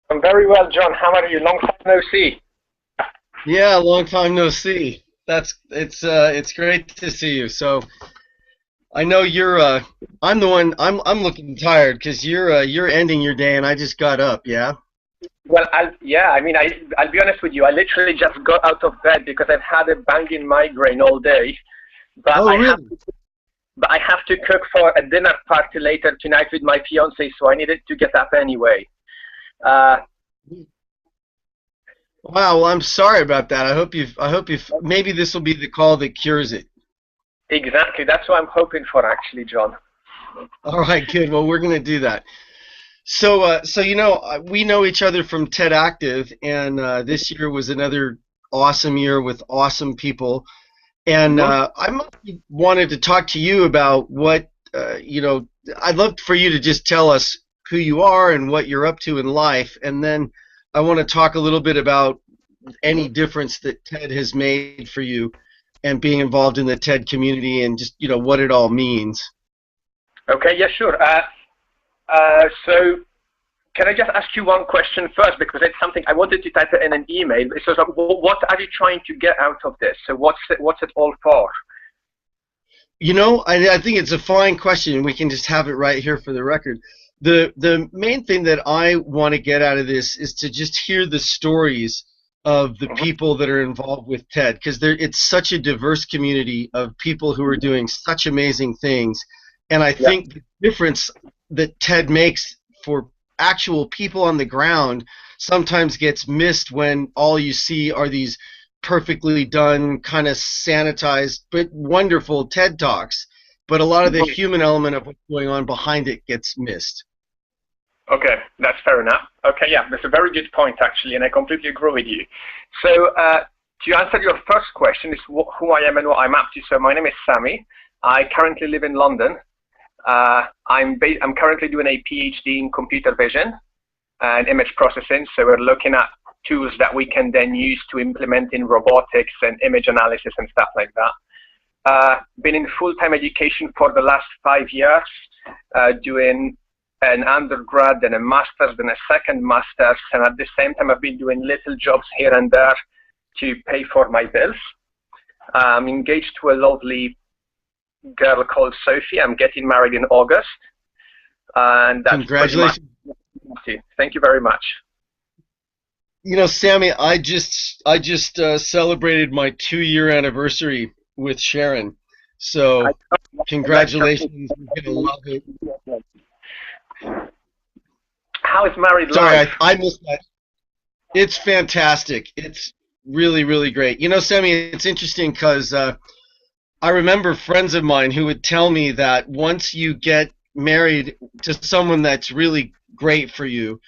I'm very well, John. How are you? Long time no see. Yeah, long time no see. It's great to see you. So I know I'm the one I'm looking tired because you're ending your day and I just got up, yeah? Well, I'll be honest with you. I literally just got out of bed because I've had a banging migraine all day. But Oh, I have, really? but I have to cook for a dinner party later tonight with my fiance, so I needed to get up anyway. Uh, Wow, well, I'm sorry about that. I hope you've maybe this will be the call that cures it. exactly. That's what I'm hoping for, actually, John. All right, good. Well, we're gonna do that. So we know each other from TEDActive, and this year was another awesome year with awesome people. And Hmm. I mostly wanted to talk to you about I'd love for you to just tell us who you are and what you're up to in life. And then I want to talk a little bit about any difference that TED has made for you and being involved in the TED community and just, what it all means. Okay, yeah, sure. So can I just ask you one question first, because it's something I wanted to type it in an email. So, what are you trying to get out of this? So, what's it all for? I think it's a fine question. We can just have it right here for the record. The main thing that I want to get out of this is to just hear the stories of the Hmm. people that are involved with TED, because it's such a diverse community of people who are doing such amazing things. And I Yeah. think the difference that TED makes for actual people on the ground sometimes gets missed when all you see are these perfectly done, kind of sanitized, but wonderful TED Talks. But a lot of the Mhm. human element of what's going on behind it gets missed. Okay, that's fair enough. Okay, yeah, that's a very good point, actually, and I completely agree with you. So, to answer your first question, is who I am and what I'm up to. So, my name is Sami. I currently live in London. I'm currently doing a PhD in computer vision and image processing. So, we're looking at tools that we can then use to implement in robotics and image analysis and stuff like that. Been in full-time education for the last 5 years, doing an undergrad, then a master's, then a second master's, and at the same time I've been doing little jobs here and there to pay for my bills. I'm engaged to a lovely girl called Sophie. I'm getting married in August, and that's pretty much Congratulations. it. Thank you very much. Sammy, I just celebrated my 2-year anniversary with Sharon. I, So congratulations. congratulations. You're gonna love it. How is married Sorry, life? I missed that. It's fantastic. It's really, really great. Sammy, it's interesting because I remember friends of mine who would tell me that once you get married to someone that's really great for you,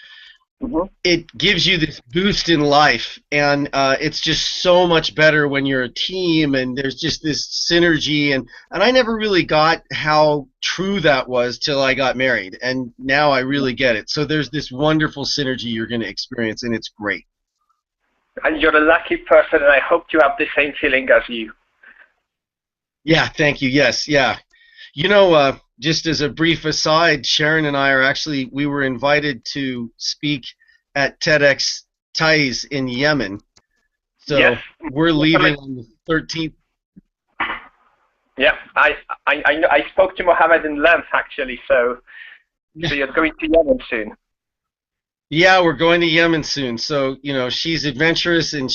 Hmm. it gives you this boost in life, and it's just so much better when you're a team and there's just this synergy. And I never really got how true that was till I got married, and now I really get it. So there's this wonderful synergy you're going to experience, and it's great. And you're a lucky person, and I hope you have the same feeling as you. Yeah, thank you. Yes, yeah. Just as a brief aside, Sharon and I we were invited to speak at TEDx Taiz in Yemen. Yes. So we're leaving on the 13th. Yeah, I spoke to Mohammed in length, actually. So you're going to Yemen soon. Yeah, we're going to Yemen soon. So, she's adventurous and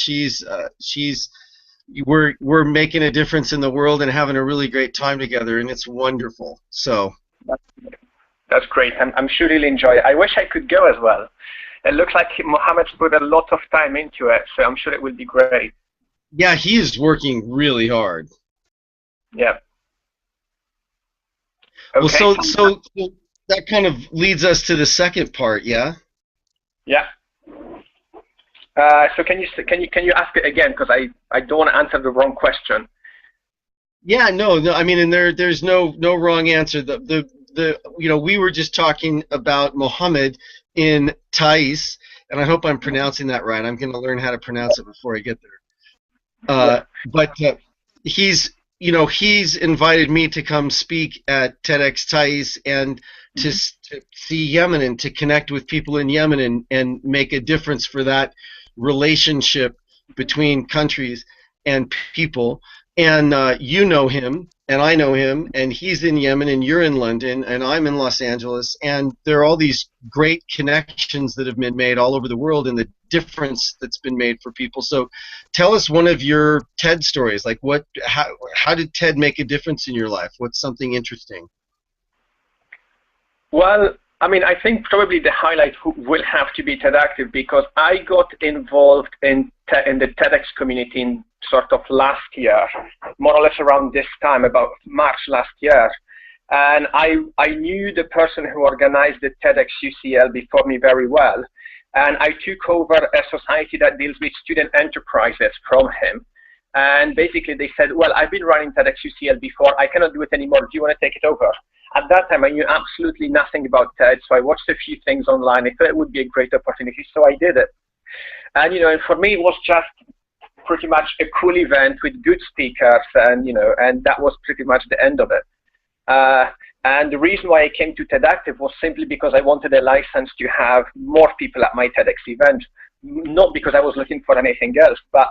we're making a difference in the world and having a really great time together, and it's wonderful. So, That's, that's great. I'm sure you'll enjoy it. I wish I could go as well. It looks like Mohammed's put a lot of time into it, so I'm sure it will be great. yeah, he is working really hard. Yeah. Well, Okay. so that kind of leads us to the second part, yeah? Yeah. So can you ask it again, because I don't want to answer the wrong question. Yeah, no, no. I mean, and there's no wrong answer. We were just talking about Mohammed in Thais, and I hope I'm pronouncing that right. I'm going to learn how to pronounce it before I get there. Yeah. But he's he's invited me to come speak at TEDx Thais and to see Yemen and to connect with people in Yemen and make a difference for that relationship between countries and people. And you know him, and I know him, and he's in Yemen, and you're in London, and I'm in Los Angeles, and there are all these great connections that have been made all over the world and the difference that's been made for people. So tell us one of your TED stories. Like how did TED make a difference in your life? What's something interesting? Well, I mean, I think probably the highlight will have to be TEDActive, because I got involved in the TEDx community in sort of last year, more or less around this time, about March last year. And I knew the person who organized the TEDx UCL before me very well. And I took over a society that deals with student enterprises from him. And basically they said, well, I've been running TEDx UCL before, I cannot do it anymore, do you want to take it over? At that time, I knew absolutely nothing about TED, so I watched a few things online. I thought it would be a great opportunity, so I did it. And, and for me, it was just pretty much a cool event with good speakers, and, and that was pretty much the end of it. And the reason why I came to TEDActive was simply because I wanted a license to have more people at my TEDx event, not because I was looking for anything else, but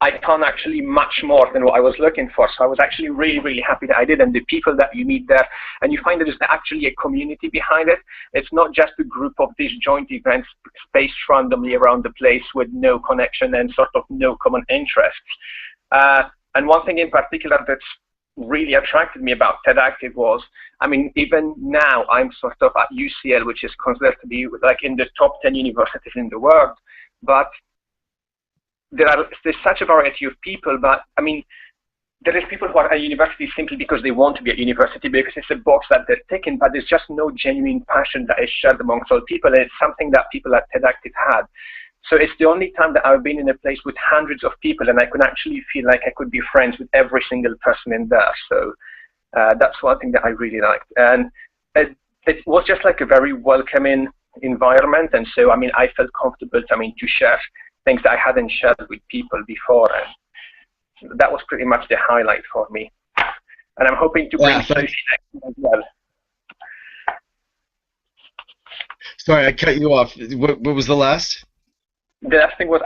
I found actually much more than what I was looking for. So I was actually really, really happy that I did. And the people that you meet there, and you find that there's actually a community behind it. It's not just a group of these joint events spaced randomly around the place with no connection and sort of no common interests. And one thing in particular that's really attracted me about TEDActive was, I mean, even now I'm sort of at UCL, which is considered to be like in the top 10 universities in the world. But there's such a variety of people, but I mean, there is people who are at university simply because they want to be at university, because it's a box that they're ticking, but there's just no genuine passion that is shared amongst all people, and it's something that people at TEDActive had. So it's the only time that I've been in a place with hundreds of people, and I could actually feel like I could be friends with every single person in there. So that's one thing that I really liked. And it was just like a very welcoming environment, and so, I mean, I felt comfortable, to share things that I hadn't shared with people before, and that was pretty much the highlight for me. And I'm hoping to bring Sophie next as well. Sorry, I cut you off. What was the last? The last thing was,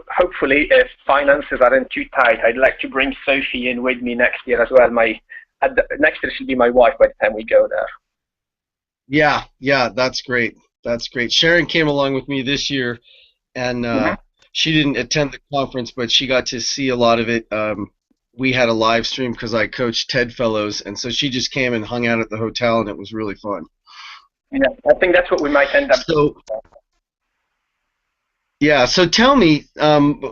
hopefully, if finances aren't too tight, I'd like to bring Sophie in with me next year as well. Next year she'll be my wife by the time we go there. Yeah, that's great. That's great. Sharon came along with me this year, and she didn't attend the conference, but she got to see a lot of it. We had a live stream because I coached TED Fellows, and so she just came and hung out at the hotel, and it was really fun. Yeah, I think that's what we might end up doing. Yeah, so tell me, and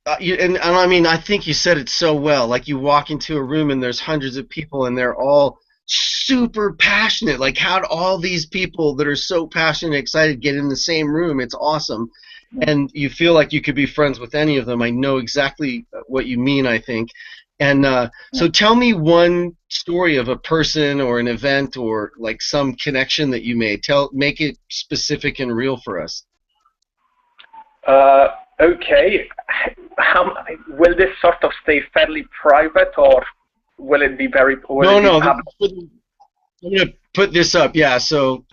I mean, I think you said it so well. Like, you walk into a room and there's hundreds of people, and they're all super passionate. Like, how do all these people that are so passionate and excited get in the same room? It's awesome. And you feel like you could be friends with any of them. I know exactly what you mean, I think. And so tell me one story of a person or an event or like some connection that you made. Make it specific and real for us. Okay. Will this sort of stay fairly private, or will it be very public? No. I'm going to put this up. Yeah, so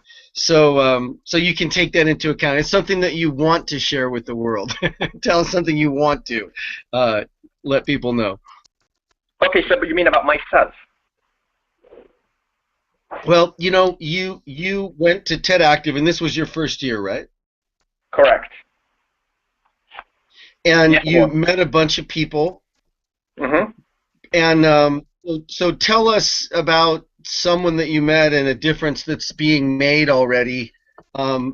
you can take that into account. It's something that you want to share with the world. Tell us something you want to let people know. Okay, so you mean about myself? Well, you went to TEDActive, and this was your first year, right? Correct. And you met a bunch of people. Mm-hmm. And so tell us about someone that you met and a difference that's being made already.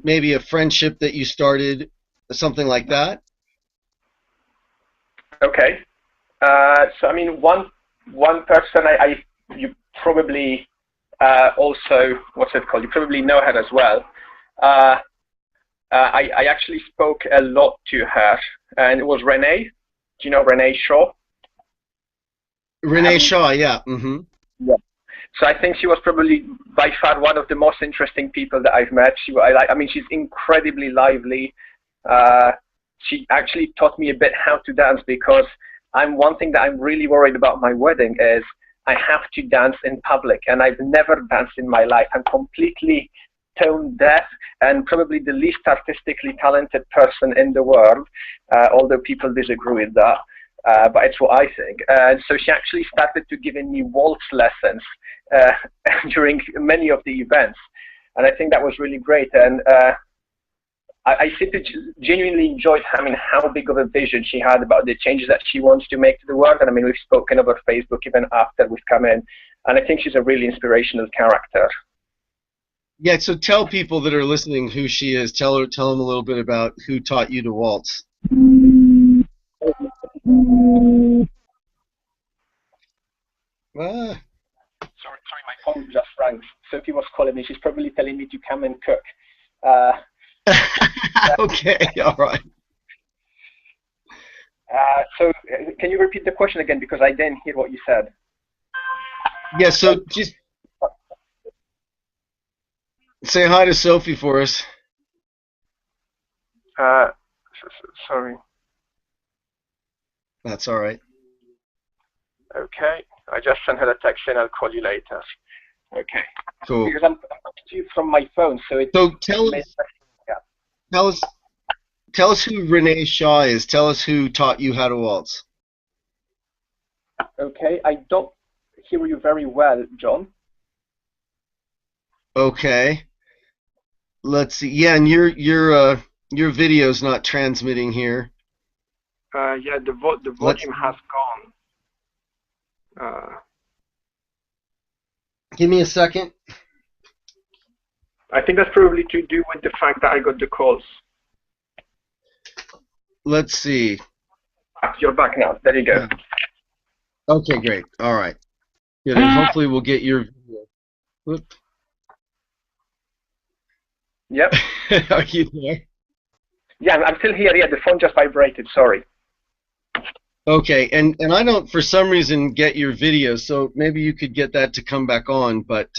Maybe a friendship that you started, something like that. Okay. So I mean, one person you probably also, what's it called? You probably know her as well. I actually spoke a lot to her, and it was Renee. Do you know Renee Shaw? Renee Shaw, yeah. Mm-hmm. Yeah. So I think she was probably by far one of the most interesting people that I've met. I mean, she's incredibly lively. She actually taught me a bit how to dance, because one thing that I'm really worried about my wedding is I have to dance in public, and I've never danced in my life. I'm completely tone deaf and probably the least artistically talented person in the world, although people disagree with that. But it's what I think. And so she actually started to giving me waltz lessons during many of the events. And I think that was really great. And I simply genuinely enjoyed having how big of a vision she had about the changes that she wants to make to the world. And I mean, we've spoken over Facebook even after we've come in. And I think she's a really inspirational character. Yeah, so tell people that are listening who she is. Tell them a little bit about who taught you to waltz. Ah. Sorry, my phone just rang. Sophie was calling me. She's probably telling me to come and cook. Okay, all right. So can you repeat the question again, because I didn't hear what you said? Yeah, so just say hi to Sophie for us. Sorry. That's all right. Okay, I just sent her a text and I'll call you later. Okay. Cool. Because I'm talking to you from my phone, so it's... So tell us who Renee Shaw is. Tell us who taught you how to waltz. Okay, I don't hear you very well, John. Okay. Let's see. Yeah, and your video's not transmitting here. Yeah, the volume has gone. Give me a second. I think that's probably to do with the fact that I got the calls. Let's see. You're back now. There you go. Yeah. Okay, great. All right. Good. And hopefully we'll get your video. Whoop. Yep. Are you there? Yeah, I'm still here. Yeah, the phone just vibrated. Sorry. Okay, and I don't, for some reason, get your video, so maybe you could get that to come back on, but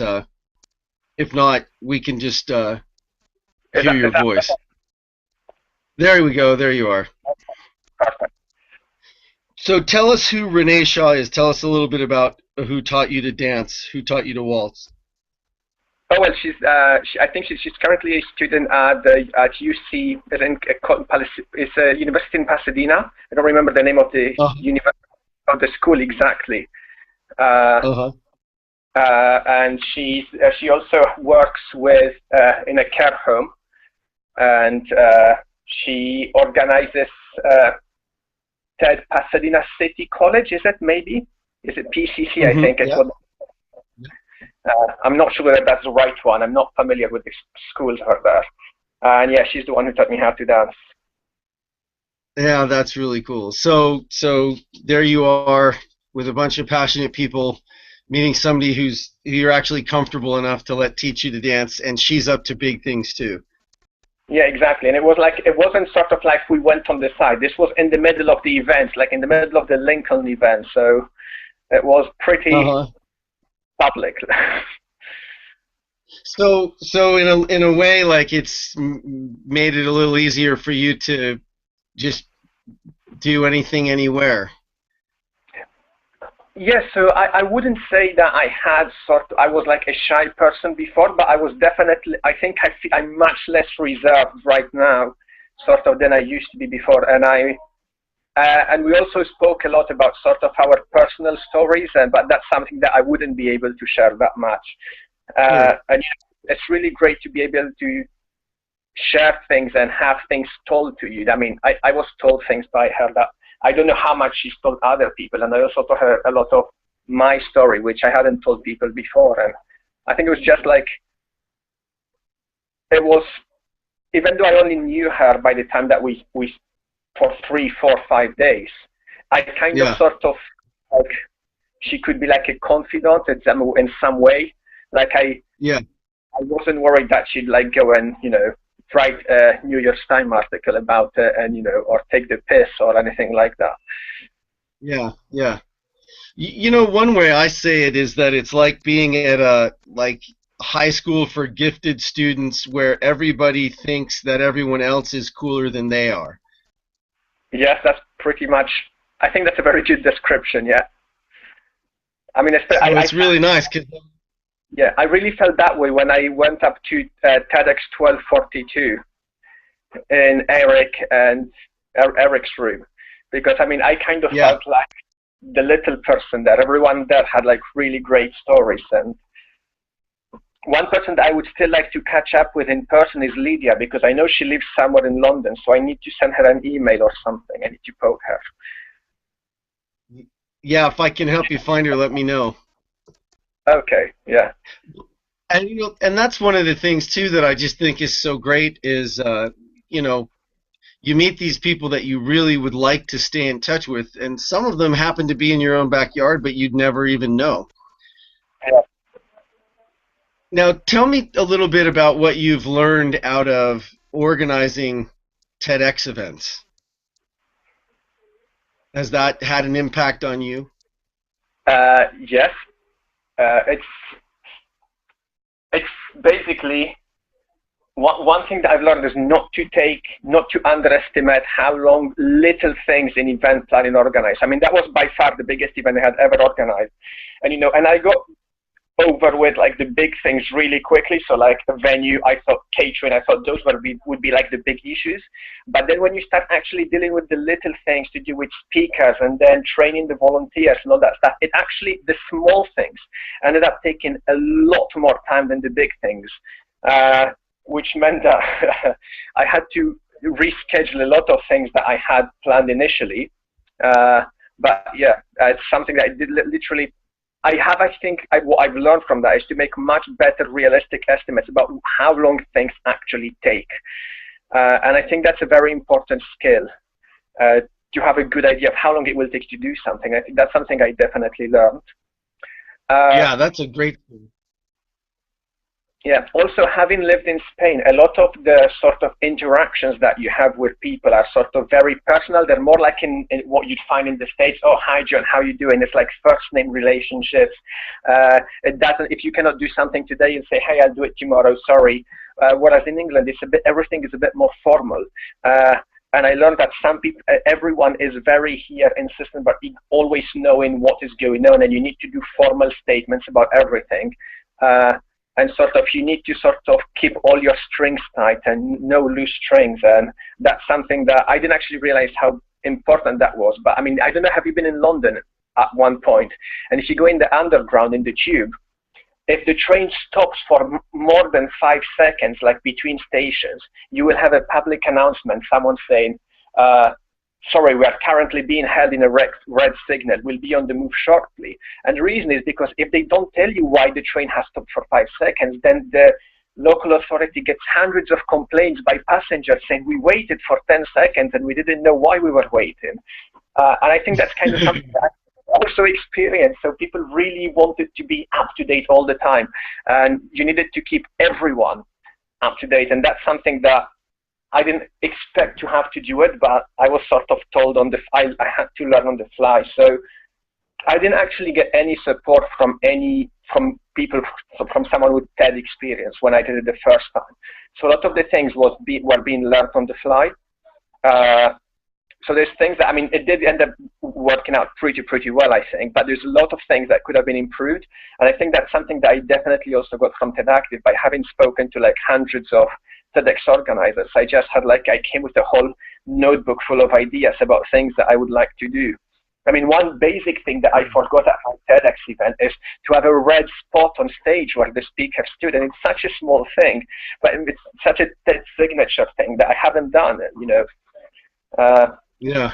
if not, we can just hear your voice. There we go. There you are. Perfect. So tell us who Renee Shaw is. Tell us a little bit about who taught you to dance, who taught you to waltz. Oh, well, I think she's currently a student at UC. It's a university in Pasadena. I don't remember the name of the university of the school exactly. And she also works with in a care home, and she organizes TED Pasadena City College. Is it maybe? Is it PCC? I think it's what. I'm not sure whether that's the right one. I'm not familiar with the schools out there. And yeah, she's the one who taught me how to dance. Yeah, that's really cool. So there you are with a bunch of passionate people, meeting somebody who you're actually comfortable enough to let teach you to dance, and she's up to big things too. Yeah, exactly. And it wasn't sort of like we went on the side. This was in the middle of the event, like in the middle of the Lincoln event. So it was pretty public. So in a way, like, it's made it a little easier for you to just do anything anywhere. Yes, so I wouldn't say that I was like a shy person before, but I was definitely, I think I'm much less reserved right now, sort of, than I used to be before. And we also spoke a lot about sort of our personal stories, but that's something that I wouldn't be able to share that much. And it's really great to be able to share things and have things told to you. I mean, I was told things by her that I don't know how much she's told other people, and I also told her a lot of my story, which I hadn't told people before. And I think it was just like, even though I only knew her by the time that we for 3, 4, 5 days, I kind of sort of, like, she could be like a confidant in some way. Like I wasn't worried that she'd like go and, write a New York Times article about it and, or take the piss or anything like that. Yeah, yeah. One way I say it is that it's like being at a high school for gifted students where everybody thinks that everyone else is cooler than they are. Yes, that's pretty much I think that's a very good description. Yeah. I mean, So it's really nice. 'Cause yeah, I really felt that way when I went up to TEDx 1242 in Eric's room, because I mean, I kind of yeah. felt like the little person there. Everyone there had like really great stories, and one person that I would still like to catch up with in person is Lydia, because I know she lives somewhere in London, so I need to send her an email or something. I need to poke her. Yeah, if I can help you find her, let me know. Okay, yeah. And and that's one of the things too that I just think is so great is you know, you meet these people that you really would like to stay in touch with, and some of them happen to be in your own backyard, but you'd never even know. Yeah. Now, tell me a little bit about what you've learned out of organizing TEDx events. Has that had an impact on you? Yes. It's basically one thing that I've learned is not to underestimate how long little things in event planning organize. I mean, that was by far the biggest event I had ever organized, and and I got over with like the big things really quickly. So like a venue, I thought catering, I thought those would be like the big issues. But then when you start actually dealing with the little things to do with speakers and then training the volunteers and all that stuff, it actually, the small things ended up taking a lot more time than the big things, which meant that I had to reschedule a lot of things that I had planned initially. But yeah, it's something that I did literally. I think what I've learned from that is to make much better realistic estimates about how long things actually take. And I think that's a very important skill, to have a good idea of how long it will take to do something. I think that's something I definitely learned. Yeah, that's a great thing. Yeah, also having lived in Spain, a lot of the sort of interactions that you have with people are sort of very personal. They're more like in what you'd find in the States. Oh, hi John, how you doing? It's like first name relationships. It doesn't, if you cannot do something today, you say, hey, I'll do it tomorrow, sorry. Whereas in England, everything is a bit more formal. And I learned that some people, everyone is very here insistent about always knowing what is going on, and you need to do formal statements about everything. And sort of you need to sort of keep all your strings tight and no loose strings. And that's something that I didn't actually realize how important that was. But I mean, I don't know, have you been in London at one point? And if you go in the underground in the tube, if the train stops for more than 5 seconds, like between stations, you will have a public announcement, someone saying, sorry, we are currently being held in a red signal. We'll be on the move shortly. And the reason is because if they don't tell you why the train has stopped for 5 seconds, then the local authority gets hundreds of complaints by passengers saying, we waited for 10 seconds and we didn't know why we were waiting. And I think that's kind of something that I also experienced. So people really wanted to be up to date all the time. And you needed to keep everyone up to date. And that's something that I didn't expect to have to do it, but I was sort of told I had to learn on the fly. So I didn't actually get any support from people, from someone with TED experience when I did it the first time. So a lot of the things were being learned on the fly. So there's things that, I mean, it did end up working out pretty well, I think, but there's a lot of things that could have been improved. And I think that's something that I definitely also got from TEDActive by having spoken to like hundreds of TEDx organizers. I came with a whole notebook full of ideas about things that I would like to do. I mean, one basic thing that I forgot at my TEDx event is to have a red spot on stage where the speaker stood. And it's such a small thing, but it's such a TED signature thing that I haven't done, Yeah.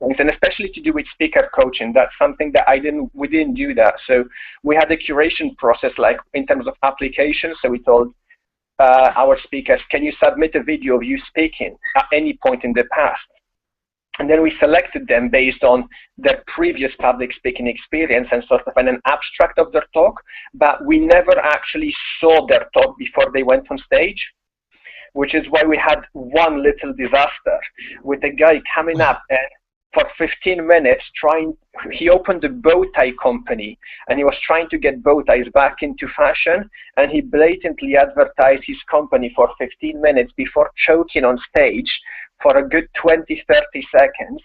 And especially to do with speaker coaching, that's something that we didn't do that. So we had a curation process, like in terms of applications. So we told our speakers, can you submit a video of you speaking at any point in the past? And then we selected them based on their previous public speaking experience and sort of an abstract of their talk, but we never actually saw their talk before they went on stage, which is why we had one little disaster with a guy coming up and for 15 minutes he opened a bow tie company and he was trying to get bow ties back into fashion, and he blatantly advertised his company for 15 minutes before choking on stage for a good 20-30 seconds.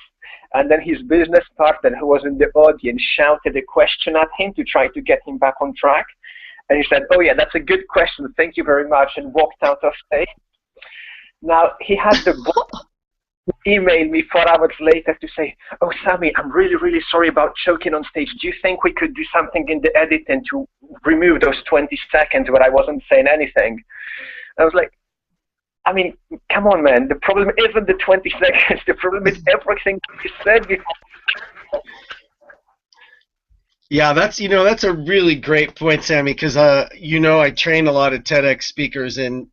And then his business partner, who was in the audience, shouted a question at him to try to get him back on track. And he said, "Oh yeah, that's a good question. Thank you very much," and walked out of stage. Now, he had the boss email me 4 hours later to say, "Oh, Sami, I'm really, really sorry about choking on stage. Do you think we could do something in the editing to remove those 20 seconds where I wasn't saying anything?" I was like, I mean, come on, man. The problem isn't the 20 seconds. The problem is everything you said before. Yeah, that's a really great point, Sami, because I train a lot of TEDx speakers, and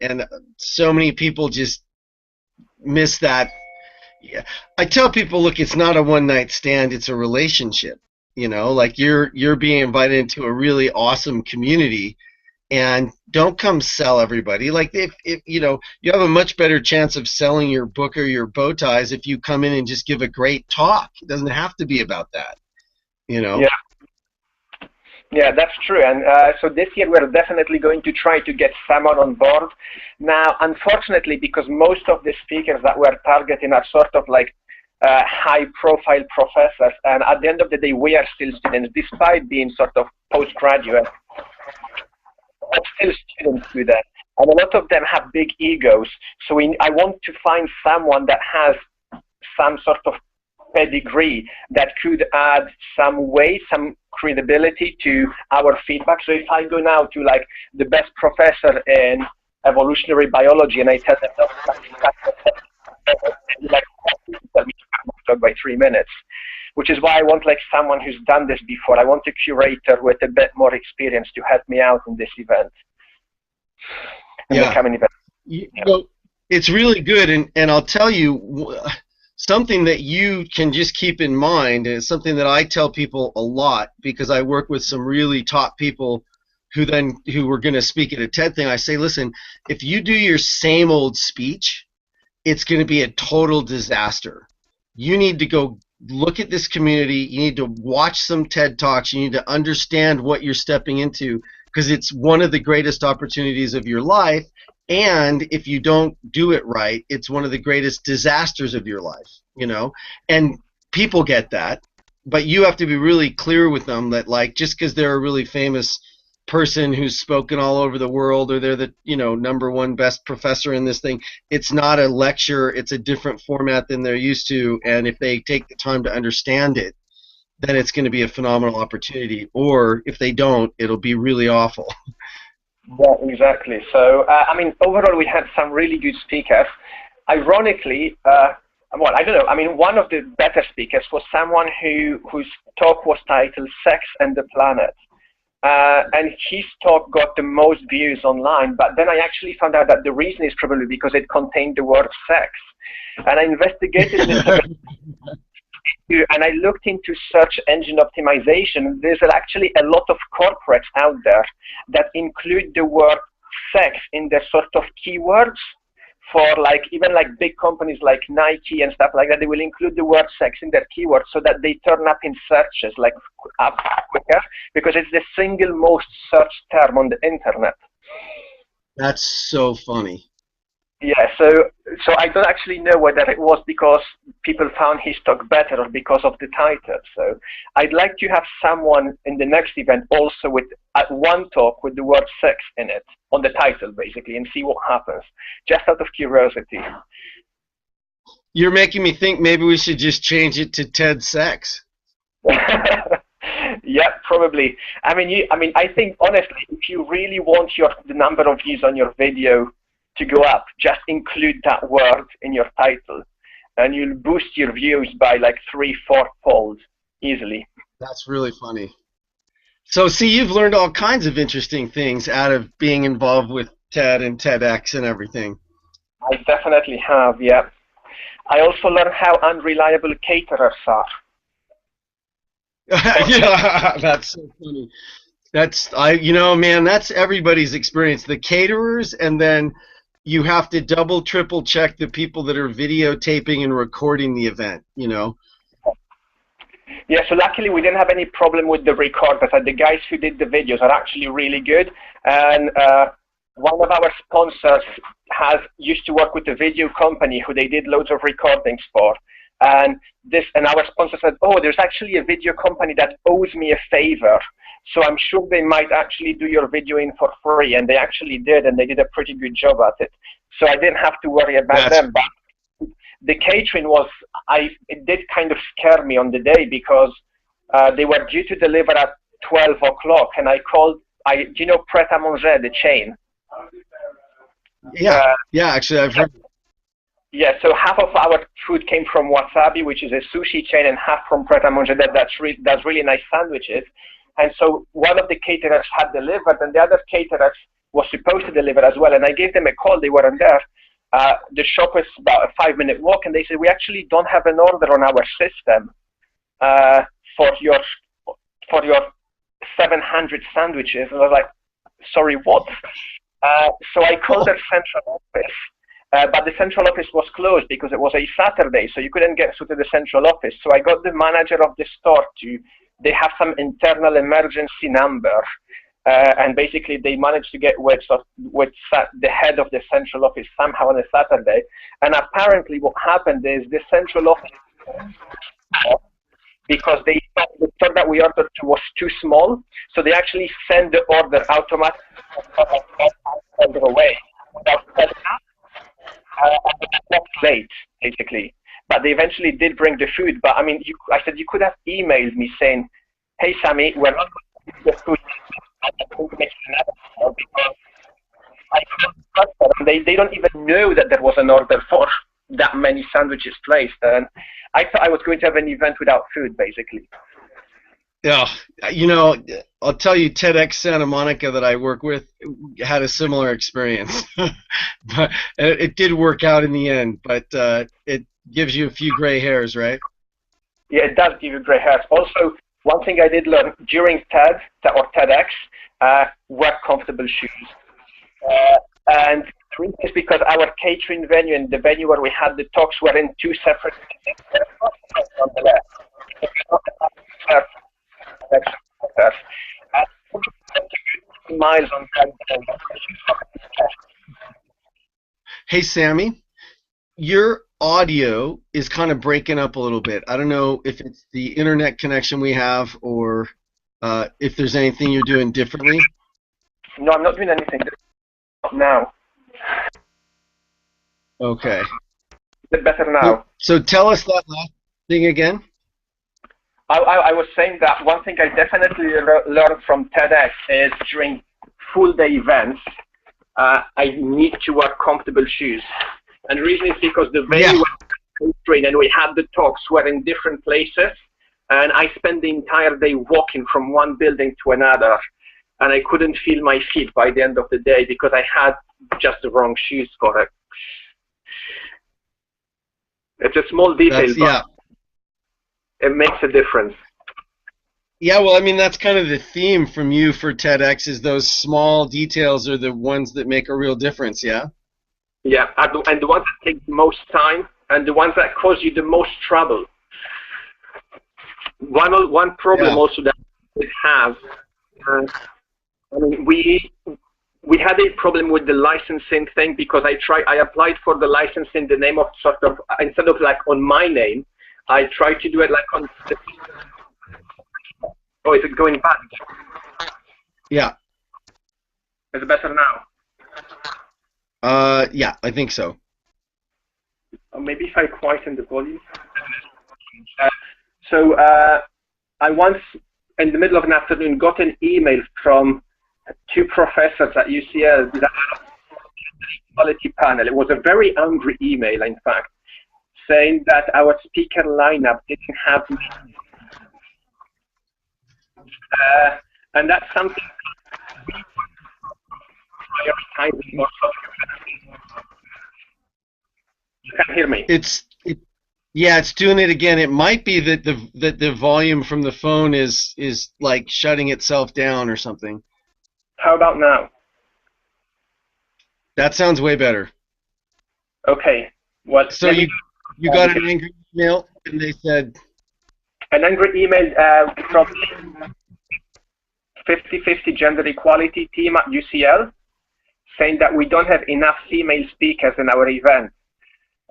so many people just miss that. Yeah. I tell people, look, it's not a one-night stand, it's a relationship. Like you're being invited into a really awesome community, and don't come sell everybody. Like if you have a much better chance of selling your book or your bow ties if you come in and just give a great talk. It doesn't have to be about that. Yeah. Yeah, that's true. And so this year we're definitely going to try to get someone on board. Now, unfortunately, because most of the speakers that we're targeting are sort of like high-profile professors, and at the end of the day, we are still students, despite being sort of postgraduate. We're still students with that. And a lot of them have big egos. So I want to find someone that has some sort of pedigree that could add some weight, some credibility to our feedback. So if I go now to like the best professor in evolutionary biology and I tell them, like, tell me to talk by 3 minutes, which is why I want like someone who's done this before. I want a curator with a bit more experience to help me out in this event. In the coming event. It's really good, and I'll tell you something that you can just keep in mind, and it's something that I tell people a lot because I work with some really top people who were going to speak at a TED thing. I say, listen, if you do your same old speech, it's going to be a total disaster. You need to go look at this community. You need to watch some TED Talks. You need to understand what you're stepping into, because it's one of the greatest opportunities of your life. And if you don't do it right, it's one of the greatest disasters of your life, and people get that, but you have to be really clear with them that, like, just because they're a really famous person who's spoken all over the world, or they're the #1 best professor in this thing, it's not a lecture. It's a different format than they're used to, and if they take the time to understand it, then it's going to be a phenomenal opportunity, or if they don't, it'll be really awful. Yeah, exactly. So, I mean, overall, we had some really good speakers. Ironically, well, I don't know. I mean, one of the better speakers was someone whose talk was titled "Sex and the Planet," and his talk got the most views online. But then I actually found out that the reason is probably because it contained the word "sex," and I investigated this a bit. And I looked into search engine optimization. There's actually a lot of corporates out there that include the word sex in their sort of keywords for like, even like big companies like Nike and stuff like that. They will include the word sex in their keywords so that they turn up in searches like up quicker, because it's the single most searched term on the internet. That's so funny. Yeah, so I don't actually know whether it was because people found his talk better or because of the title. So I'd like to have someone in the next event also with one talk with the word sex in it, on the title basically, and see what happens, just out of curiosity. You're making me think maybe we should just change it to TED Sex. Yeah, probably. I mean, I think honestly, if you really want the number of views on your video to go up, just include that word in your title, and you'll boost your views by like 3-4 fold easily. That's really funny. So see, you've learned all kinds of interesting things out of being involved with TED and TEDx and everything. I definitely have, yeah. I also learned how unreliable caterers are. Yeah, that's so funny. Man, that's everybody's experience. The caterers, and then you have to double, triple check the people that are videotaping and recording the event, Yeah, so luckily we didn't have any problem with the recorders. The guys who did the videos are actually really good. And one of our sponsors used to work with a video company who they did loads of recordings for. And our sponsor said, oh, there's actually a video company that owes me a favor. So I'm sure they might actually do your videoing for free. And they actually did, and they did a pretty good job at it. So I didn't have to worry about them. But the catering it did kind of scare me on the day, because they were due to deliver at 12 o'clock. And I called, do you know Pret a Manger, the chain? Yeah, actually I've heard. Yeah, so half of our food came from Wasabi, which is a sushi chain, and half from Pret a Manger that does really nice sandwiches. And so one of the caterers had delivered, and the other caterers was supposed to deliver as well. And I gave them a call. They weren't there. The shop is about a 5-minute walk, and they said, we actually don't have an order on our system for your 700 sandwiches. And I was like, sorry, what? So I called their central office. But the central office was closed because it was a Saturday, so you couldn't get through to the central office. So I got the manager of the store they have some internal emergency number, and basically they managed to get with the head of the central office somehow on a Saturday. And apparently what happened is the central office, because they thought the store that we ordered to was too small, so they actually sent the order automatically away without setting up. That's late, basically. But they eventually did bring the food. But I mean, I said you could have emailed me saying, "Hey, Sami, we're not going to eat the food because I couldn't trust them. They don't even know that there was an order for that many sandwiches placed." And I thought I was going to have an event without food, basically. Yeah, you know, I'll tell you, TEDx Santa Monica that I work with had a similar experience. But it did work out in the end, but it gives you a few gray hairs, right? Yeah, it does give you gray hairs. Also, one thing I did learn during TED or TEDx, wear comfortable shoes. And the reason is because our catering venue and the venue where we had the talks were in two separate on the left. Miles on Hey, Sami, your audio is kind of breaking up a little bit. I don't know if it's the internet connection we have or if there's anything you're doing differently. No, I'm not doing anything now. Okay. Is it better now? So tell us that last thing again. I was saying that one thing I definitely learned from TEDx is during full day events, I need to wear comfortable shoes. And the reason is because the venue was trained and we had the talks were in different places, and I spent the entire day walking from one building to another, and I couldn't feel my feet by the end of the day because I had just the wrong shoes for it. It's a small detail, but it makes a difference. Yeah, well, I mean, that's kind of the theme from you for TEDx, is those small details are the ones that make a real difference, yeah? Yeah, and the ones that take the most time, and the ones that cause you the most trouble. One problem also that we have, I mean, we had a problem with the licensing thing because I applied for the license in the name of sort of, instead of like on my name, I tried to do it like on the, oh, is it going back? Yeah. Is it better now? Yeah, I think so. Or maybe if I quieten the volume. I once, in the middle of an afternoon, got an email from two professors at UCL, the quality panel. It was a very angry email, in fact, saying that our speaker lineup didn't have and that's something we prioritizing more. You can hear me. Yeah, it's doing it again. It might be that the volume from the phone is like shutting itself down or something. How about now? That sounds way better. Okay. Well, so you got an angry email, and they said an angry email from 50-50 gender equality team at UCL, saying that we don't have enough female speakers in our event,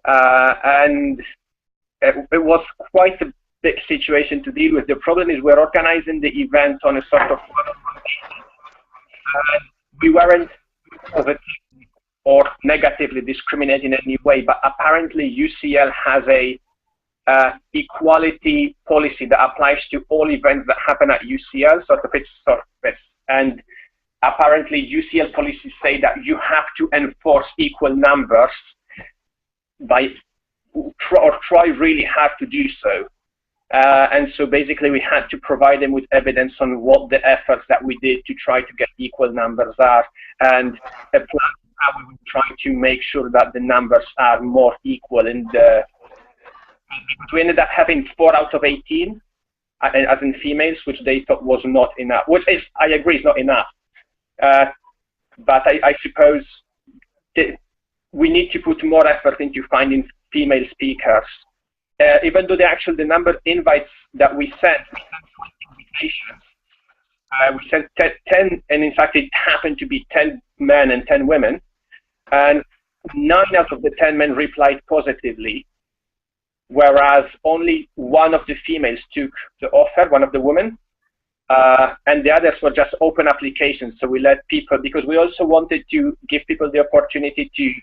and it was quite a big situation to deal with. The problem is we're organizing the event on a sort of we weren't positively or negatively discriminating in any way, but apparently UCL has a equality policy that applies to all events that happen at UCL, and apparently UCL policies say that you have to enforce equal numbers or try really hard to do so. And so basically we had to provide them with evidence on what the efforts that we did to try to get equal numbers are, and a plan how we would try to make sure that the numbers are more equal. And we ended up having 4 out of 18 as in females, which they thought was not enough, which is, I agree, is not enough. But I suppose we need to put more effort into finding female speakers. Even though the number of invites that we sent 20 invitations. We sent 10, and in fact it happened to be 10 men and 10 women, and 9 out of the 10 men replied positively, whereas only 1 of the females took the offer, 1 of the women, and the others were just open applications. So we let people, because we also wanted to give people the opportunity to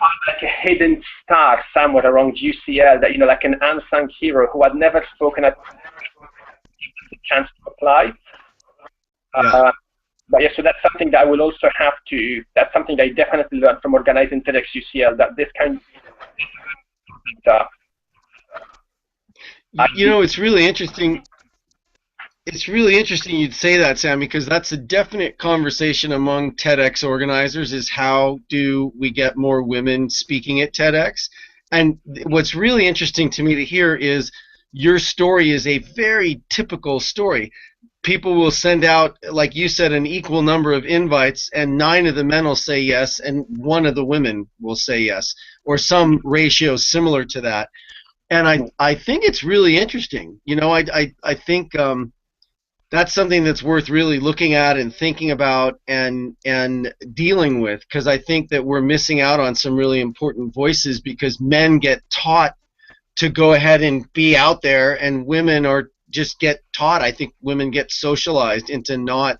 find like a hidden star somewhere around UCL, that, you know, like an unsung hero who had never spoken at the chance to apply. Yeah. But yeah, so that's something that I will also have to, that's something that I definitely learned from organizing TEDx UCL, that this kind of stuff. You know, it's really interesting. It's really interesting you'd say that, Sami, because that's a definite conversation among TEDx organizers, is how do we get more women speaking at TEDx? And what's really interesting to me to hear is your story is a very typical story. People will send out, like you said, an equal number of invites, and 9 of the men will say yes, and 1 of the women will say yes, or some ratio similar to that. And I think it's really interesting. You know, I think that's something that's worth really looking at and thinking about and dealing with, because I think that we're missing out on some really important voices, because men get taught to go ahead and be out there, and women are just get taught. I think women get socialized into not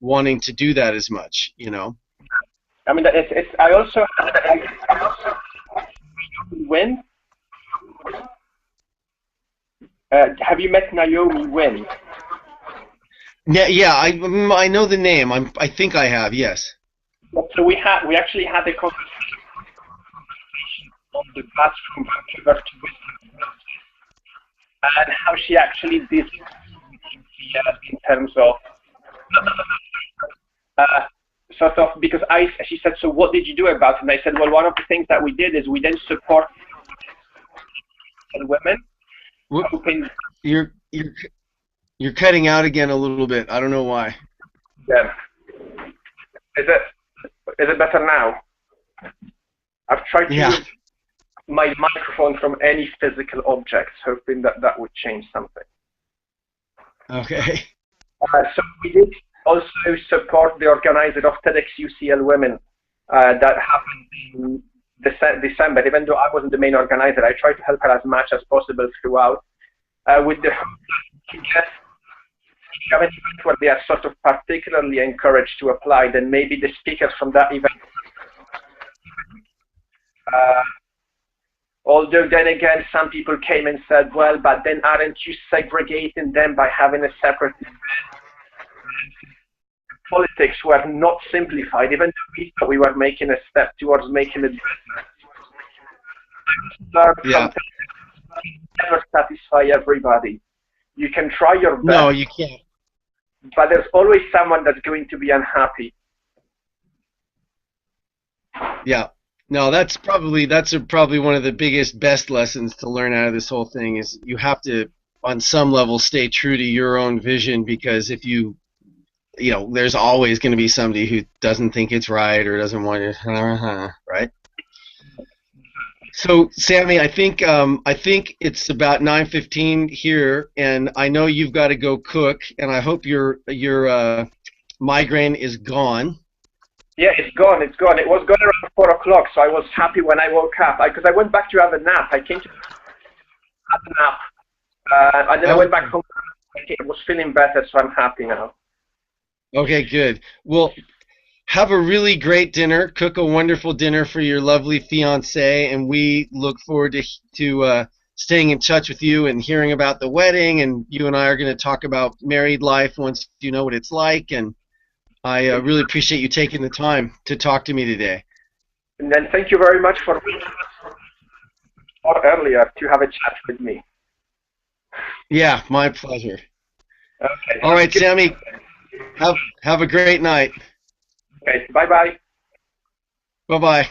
wanting to do that as much, you know. I mean, I also Wynn. Have you met Naomi Wynn? Yeah, I know the name. I think I have, yes. So we actually had a conversation on the bus from Vancouver to Whistler, and how she actually did in terms of sort of, because she said, so what did you do about it? And I said, well, one of the things that we did is we then support women. You're cutting out again a little bit. I don't know why. Yeah. Is it better now? I've tried to use my microphone from any physical objects, hoping that would change something. Okay. So we did also support the organizer of TEDx UCL Women that happened in December. Even though I wasn't the main organizer, I tried to help her as much as possible throughout, with the hope that if you have an event where they are sort of particularly encouraged to apply, then maybe the speakers from that event. Although then again, some people came and said, well, but then aren't you segregating them by having a separate event? Politics were not simplified, even though we thought we were making a step towards making it better. Yeah. Never satisfy everybody. You can try your best. No, you can't. But there's always someone that's going to be unhappy. Yeah. No, that's probably one of the biggest, best lessons to learn out of this whole thing, is you have to, on some level, stay true to your own vision, because if you know, there's always going to be somebody who doesn't think it's right or doesn't want to, right? So, Sami, I think it's about 9:15 here, and I know you've got to go cook, and I hope your migraine is gone. Yeah, it's gone. It's gone. It was gone around 4 o'clock, so I was happy when I woke up, because I went back to have a nap. I came to had a nap. And then I went back home. I was feeling better, so I'm happy now. Okay, good. Well, have a really great dinner. Cook a wonderful dinner for your lovely fiance, and we look forward to staying in touch with you and hearing about the wedding. And you and I are going to talk about married life once you know what it's like. And I really appreciate you taking the time to talk to me today. And then thank you very much for or earlier to have a chat with me. Yeah, my pleasure. Okay. All right, Sami. Have a great night. Okay. Bye bye. Bye-bye.